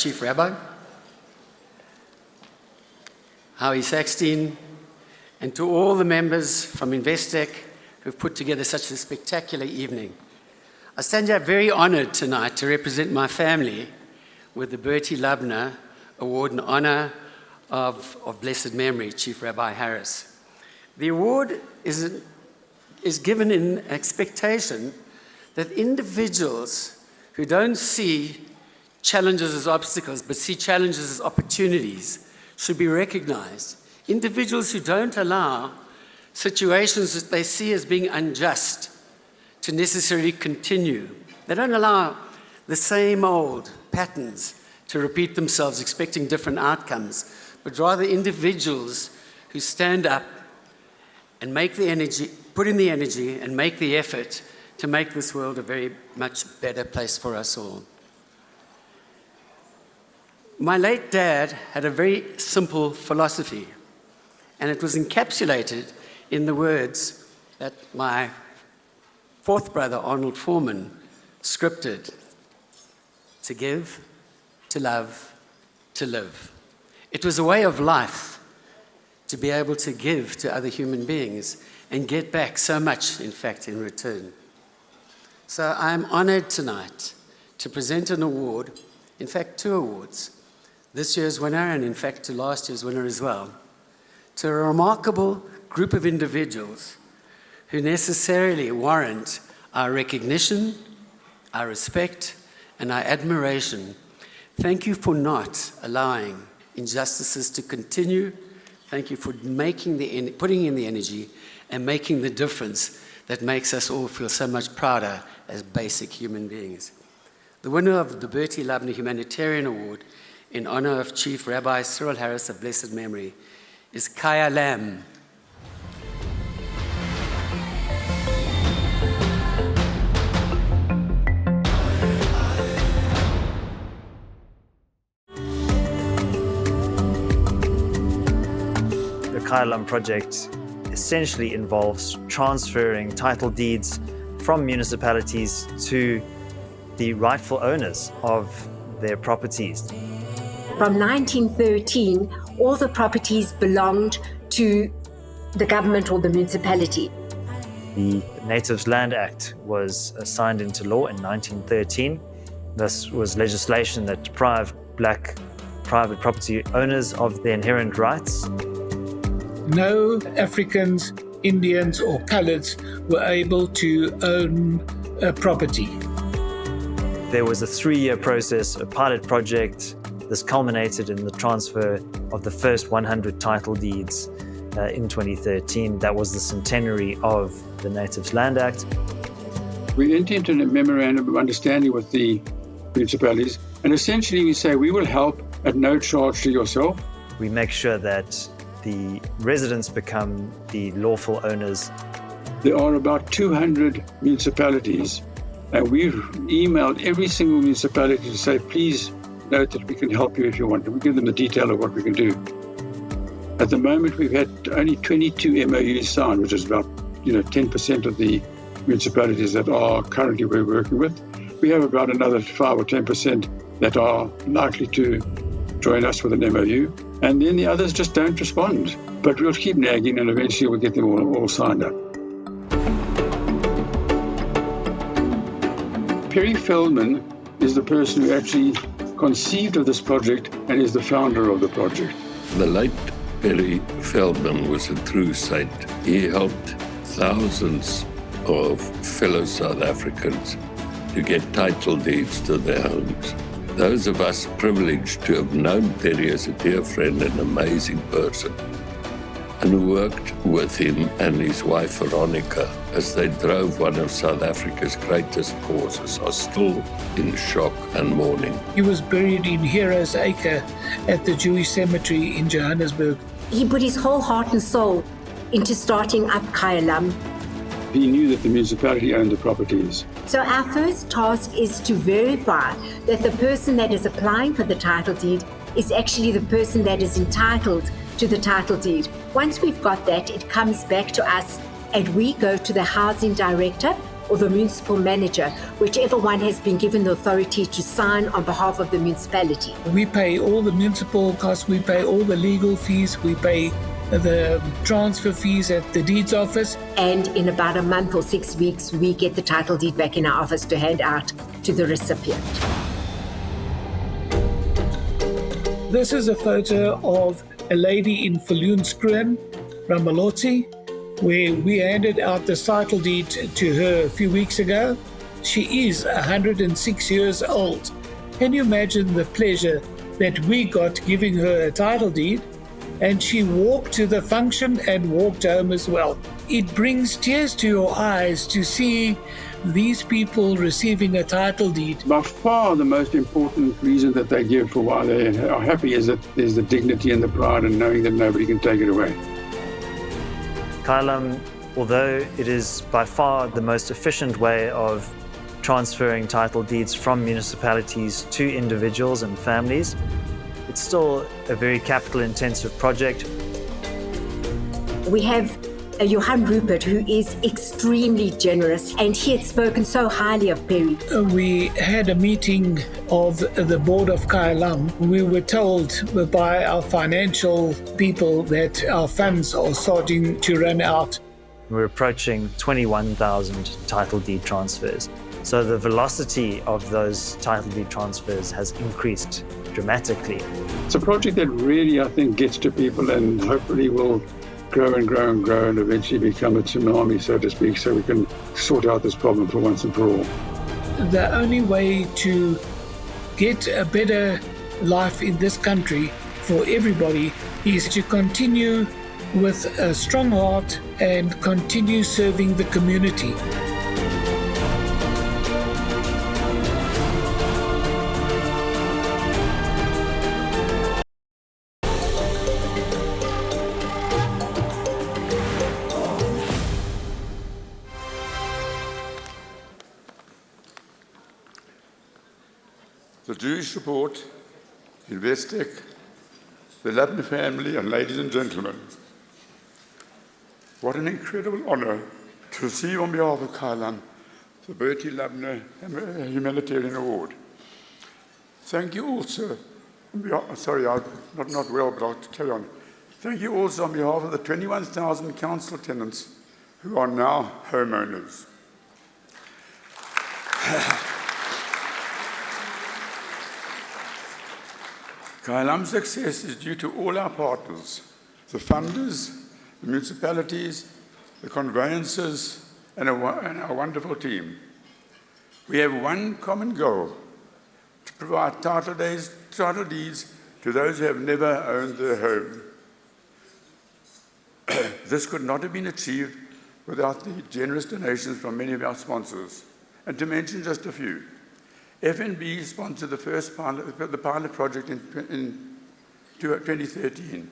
Chief Rabbi, Howie Sackstein, and to all the members from Investec who've put together such a spectacular evening. I stand here very honored tonight to represent my family with the Bertie Lubner Award in honor of blessed memory, Chief Rabbi Harris. The award is given in expectation that individuals who don't see challenges as obstacles, but see challenges as opportunities, should be recognized. Individuals who don't allow situations that they see as being unjust to necessarily continue. They don't allow the same old patterns to repeat themselves, expecting different outcomes, but rather individuals who stand up and make the energy, put in the energy and make the effort to make this world a very much better place for us all. My late dad had a very simple philosophy, and it was encapsulated in the words that my fourth brother, Arnold Foreman, scripted: to give, to love, to live. It was a way of life to be able to give to other human beings and get back so much, in fact, in return. So I'm honored tonight to present an award, in fact, 2 awards, this year's winner and, in fact, to last year's winner as well, to a remarkable group of individuals who necessarily warrant our recognition, our respect, and our admiration. Thank you for not allowing injustices to continue. Thank you for putting in the energy and making the difference that makes us all feel so much prouder as basic human beings. The winner of the Bertie Lubner Humanitarian Award in honor of Chief Rabbi Cyril Harris of blessed memory is Khaya Lam. The Khaya Lam project essentially involves transferring title deeds from municipalities to the rightful owners of their properties. From 1913, all the properties belonged to the government or the municipality. The Natives Land Act was signed into law in 1913. This was legislation that deprived black private property owners of their inherent rights. No Africans, Indians or coloureds were able to own a property. There was a 3-year process, a pilot project. This culminated in the transfer of the first 100 title deeds in 2013. That was the centenary of the Natives Land Act. We entered into a memorandum of understanding with the municipalities, and essentially we say we will help at no charge to yourself. We make sure that the residents become the lawful owners. There are about 200 municipalities, and we've emailed every single municipality to say, please note that we can help you if you want. And we give them the detail of what we can do. At the moment, we've had only 22 MOUs signed, which is about 10% of the municipalities that are currently we're working with. We have about another 5 or 10% that are likely to join us with an MOU. And then the others just don't respond. But we'll keep nagging, and eventually we'll get them all signed up. Perry Feldman is the person who actually conceived of this project and is the founder of the project. The late Bertie Feldman was a true saint. He helped thousands of fellow South Africans to get title deeds to their homes. Those of us privileged to have known Terry as a dear friend and amazing person, and who worked with him and his wife Veronica as they drove one of South Africa's greatest causes, are still in shock and mourning. He was buried in Heroes Acre at the Jewish cemetery in Johannesburg. He put his whole heart and soul into starting up Khaya Lam. He knew that the municipality owned the properties. So our first task is to verify that the person that is applying for the title deed is actually the person that is entitled to the title deed. Once we've got that, it comes back to us and we go to the housing director or the municipal manager, whichever one has been given the authority to sign on behalf of the municipality. We pay all the municipal costs, we pay all the legal fees, we pay the transfer fees at the deeds office. And in about a month or 6 weeks, we get the title deed back in our office to hand out to the recipient. This is a photo of a lady in Viljoenskroon, Ramalotsi, where we handed out the title deed to her a few weeks ago. She is 106 years old. Can you imagine the pleasure that we got giving her a title deed? And she walked to the function and walked home as well. It brings tears to your eyes to see these people receiving a title deed. By far the most important reason that they give for why they are happy is that there's the dignity and the pride in knowing that nobody can take it away. Khaya Lam, although it is by far the most efficient way of transferring title deeds from municipalities to individuals and families, it's still a very capital-intensive project. We have Johan Rupert, who is extremely generous, and he had spoken so highly of Perry. We had a meeting of the board of Khaya Lam. We were told by our financial people that our funds are starting to run out. We're approaching 21,000 title deed transfers. So the velocity of those title deed transfers has increased dramatically. It's a project that really, I think, gets to people and hopefully will grow and grow and grow and eventually become a tsunami, so to speak, so we can sort out this problem for once and for all. The only way to get a better life in this country for everybody is to continue with a strong heart and continue serving the community. The Jewish Report, Investec, the Lubner family, and ladies and gentlemen, what an incredible honor to receive on behalf of Khaya Lam the Bertie Lubner Humanitarian Award. Thank you also, sorry, I'm not well, but I'll carry on. Thank you also on behalf of the 21,000 council tenants who are now homeowners. Khaya Lam's success is due to all our partners, the funders, the municipalities, the conveyancers, and our wonderful team. We have one common goal: to provide title deeds to those who have never owned their home. This could not have been achieved without the generous donations from many of our sponsors. And to mention just a few, FNB sponsored the pilot project in 2013.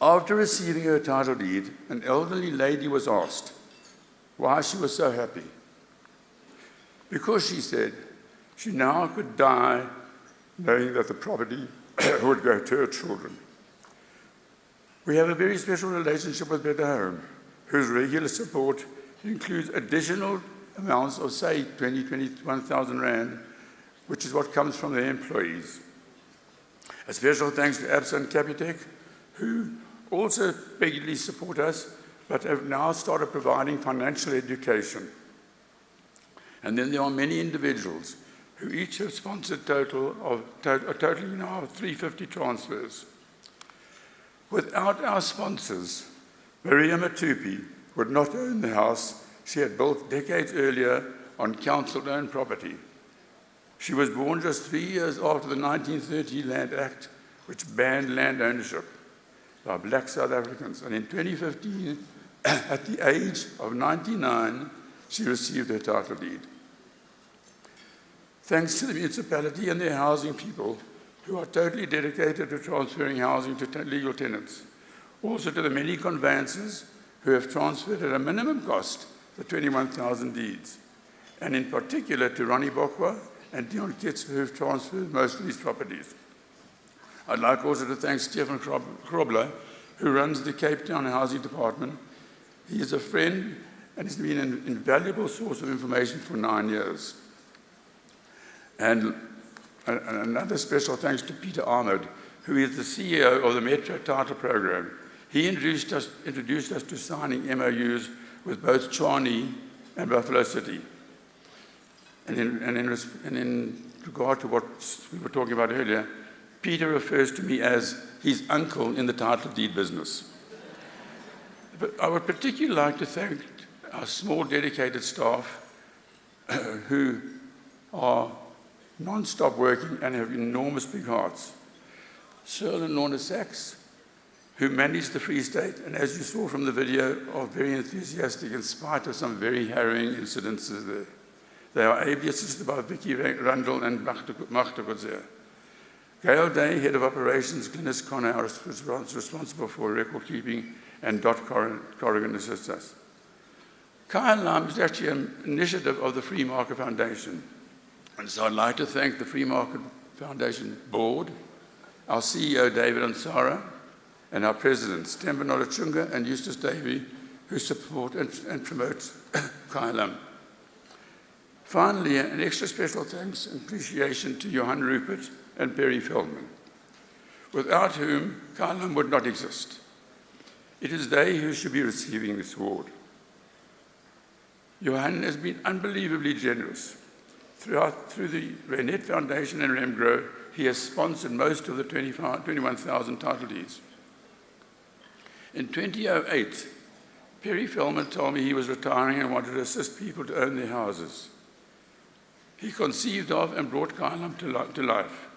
After receiving her title deed, an elderly lady was asked why she was so happy. Because, she said, she now could die knowing that the property would go to her children. We have a very special relationship with Better Home, whose regular support includes additional amounts of, say, 21,000 Rand, which is what comes from their employees. A special thanks to ABSA and Capitec, who also regularly support us, but have now started providing financial education. And then there are many individuals who each have sponsored a total now of 350 transfers. Without our sponsors, Maria Matupi would not own the house she had built decades earlier on council-owned property. She was born just 3 years after the 1930 Land Act, which banned land ownership by black South Africans. And in 2015, at the age of 99, she received her title deed. Thanks to the municipality and their housing people, who are totally dedicated to transferring housing to legal tenants. Also to the many conveyancers who have transferred at a minimum cost the 21,000 deeds, and in particular to Ronnie Bokwa and Dion Kitts, who have transferred most of these properties. I'd like also to thank Stefan Krobler, who runs the Cape Town Housing Department. He is a friend and it's been an invaluable source of information for 9 years. And another special thanks to Peter Ahmed, who is the CEO of the Metro Title Program. He introduced us to signing MOUs with both Chani and Buffalo City. And in regard to what we were talking about earlier, Peter refers to me as his uncle in the title deed business. But I would particularly like to thank our small dedicated staff who are non-stop working and have enormous big hearts. Cyril and Lorna Sachs, who manage the Free State, and as you saw from the video, are very enthusiastic in spite of some very harrowing incidences there. They are ably assisted by Vicky Rundle and Magda Gozea. Gail Day, Head of Operations, Glynis Connor, is responsible for record keeping, and Dot Corrigan assists us. Khaya Lam is actually an initiative of the Free Market Foundation. And so I'd like to thank the Free Market Foundation Board, our CEO, David Ansara, and our presidents, Temba Nolachunga and Eustace Davey, who support and promote Khaya Lam. Finally, an extra special thanks and appreciation to Johan Rupert and Perry Feldman, without whom Khaya Lam would not exist. It is they who should be receiving this award. Johan has been unbelievably generous. Through the Renette Foundation and Remgrow, he has sponsored most of the 21,000 title deeds. In 2008, Perry Feldman told me he was retiring and wanted to assist people to own their houses. He conceived of and brought Khaya Lam to life.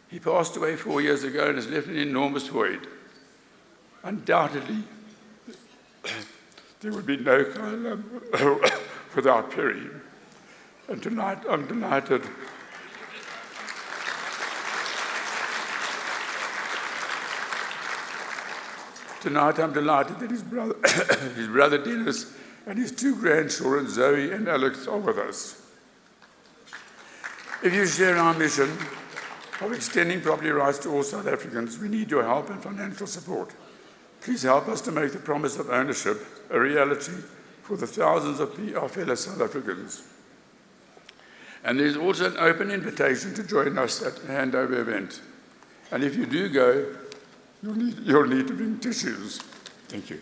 He passed away 4 years ago and has left an enormous void. Undoubtedly, there would be no Khaya Lam without Perry. And tonight, I'm delighted that his brother Dennis and his 2 grandchildren, Zoe and Alex, are with us. If you share our mission of extending property rights to all South Africans, we need your help and financial support. Please help us to make the promise of ownership a reality for the thousands of our fellow South Africans. And there's also an open invitation to join us at the handover event. And if you do go, you'll need to bring tissues. Thank you.